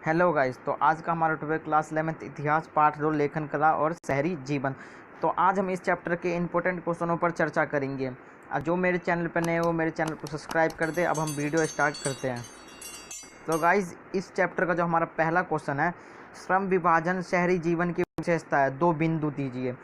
Hello guys, तो आज का हमारा टॉपिक क्लास 11th इतिहास पार्ट 2 लेखन कला और शहरी जीवन। तो आज हम इस चैप्टर के इंपॉर्टेंट क्वेश्चनों पर चर्चा करेंगे। जो मेरे चैनल पर नए हो मेरे चैनल को सब्सक्राइब कर दे। अब हम वीडियो स्टार्ट करते हैं। तो गाइस, इस चैप्टर का जो हमारा पहला क्वेश्चन है, श्रम विभाजन शहरी जीवन की विशेषता है, 2 बिंदु दीजिए।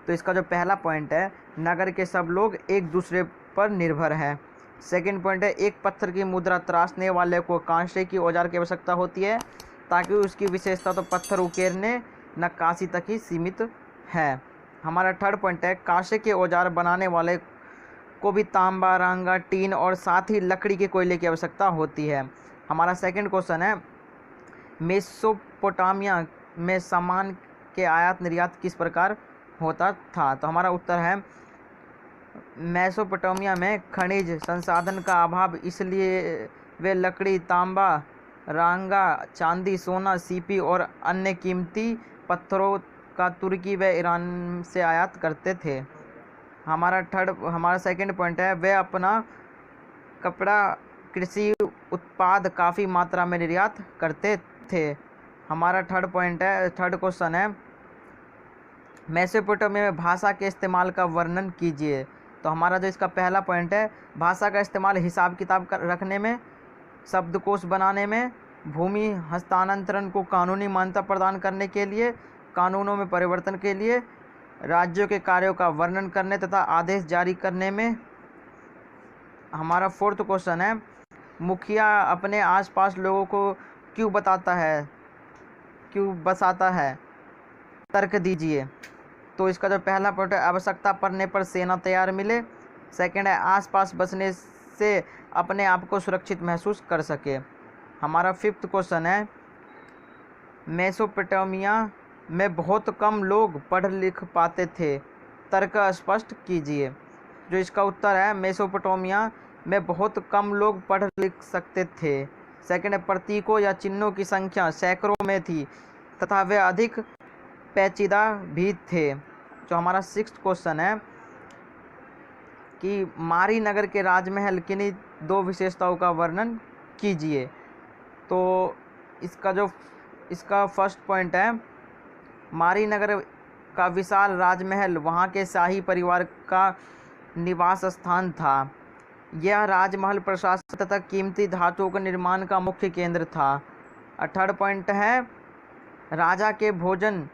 तो इसका जो पहला पॉइंट है, नगर के सब लोग एक दूसरे पर निर्भर हैं। सेकंड पॉइंट है, एक पत्थर की मुद्रा तराशने वाले को कांसे की औजार की आवश्यकता होती है ताकि उसकी विशेषता तो पत्थर उकेरने नक्काशी तक ही सीमित है। हमारा थर्ड पॉइंट है, कांसे के औजार बनाने वाले को भी तांबा, रांगा, टीन और साथ ही लकड़ी के कोयले की आवश्यकता होती है। हमारा सेकंड क्वेश्चन है, मेसोपोटामिया में सामान के आयात निर्यात किस प्रकार होता था। तो हमारा उत्तर है, मेसोपोटामिया में खनिज संसाधन का अभाव, इसलिए वे लकड़ी, तांबा, रांगा, चांदी, सोना, सीपी और अन्य कीमती पत्थरों का तुर्की व ईरान से आयात करते थे। हमारा सेकंड पॉइंट है, वे अपना कपड़ा, कृषि उत्पाद काफ़ी मात्रा में निर्यात करते थे। हमारा थर्ड क्वेश्चन है, मेसोपोटामिया में भाषा के इस्तेमाल का वर्णन कीजिए। तो हमारा जो इसका पहला पॉइंट है, भाषा का इस्तेमाल हिसाब किताब रखने में, शब्दकोश बनाने में, भूमि हस्तांतरण को कानूनी मान्यता प्रदान करने के लिए, कानूनों में परिवर्तन के लिए, राज्यों के कार्यों का वर्णन करने तथा आदेश जारी करने में। हमारा फोर्थ क्वेश्चन है, मुखिया अपने आसपास लोगों को क्यों बसाता है, तर्क दीजिए। तो इसका जो पहला पॉइंट है, आवश्यकता पड़ने पर सेना तैयार मिले। सेकंड है, आसपास बसने से अपने आप को सुरक्षित महसूस कर सके। हमारा फिफ्थ क्वेश्चन है, मेसोपोटामिया में बहुत कम लोग पढ़ लिख पाते थे, तर्क स्पष्ट कीजिए। जो इसका उत्तर है, मेसोपोटामिया में बहुत कम लोग पढ़ लिख सकते थे। सेकंड है, प्रतीकों या चिन्हों की संख्या सैकड़ों में थी तथा वे अधिक पेचीदा भी थे। जो हमारा सिक्स्थ क्वेश्चन है कि मारी नगर के राजमहल किन्हीं 2 विशेषताओं का वर्णन कीजिए। तो इसका फर्स्ट पॉइंट है, मारी नगर का विशाल राजमहल वहाँ के शाही परिवार का निवास स्थान था। यह राजमहल प्रशासन तथा कीमती धातुओं के निर्माण का मुख्य केंद्र था। थर्ड पॉइंट है, राजा के भोजन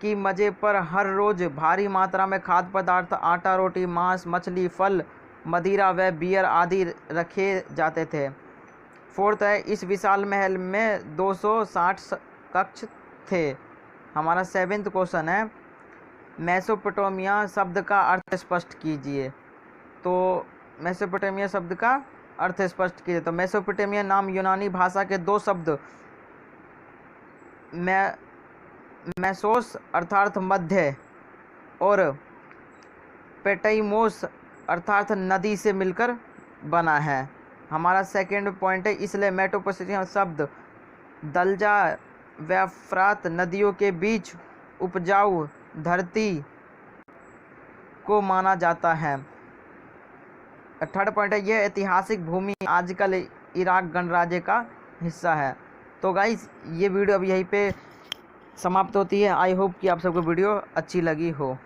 की मज़े पर हर रोज़ भारी मात्रा में खाद्य पदार्थ, आटा, रोटी, मांस, मछली, फल, मदिरा व बियर आदि रखे जाते थे। फोर्थ है, इस विशाल महल में 260 कक्ष थे। हमारा सेवेंथ क्वेश्चन है, मेसोपोटामिया शब्द का अर्थ स्पष्ट कीजिए। तो मेसोपोटामिया शब्द का अर्थ स्पष्ट कीजिए। तो मेसोपोटामिया नाम यूनानी भाषा के 2 शब्द मेसोस अर्थात मध्य और पेटैमोस अर्थात नदी से मिलकर बना है। हमारा सेकंड पॉइंट है, इसलिए मेसोपोटामिया शब्द दलजा व फ्रात नदियों के बीच उपजाऊ धरती को माना जाता है। थर्ड पॉइंट है, यह ऐतिहासिक भूमि आजकल इराक गणराज्य का हिस्सा है। तो गाइस, ये वीडियो अब यहीं पे समाप्त होती है। आई होप कि आप सबको वीडियो अच्छी लगी हो।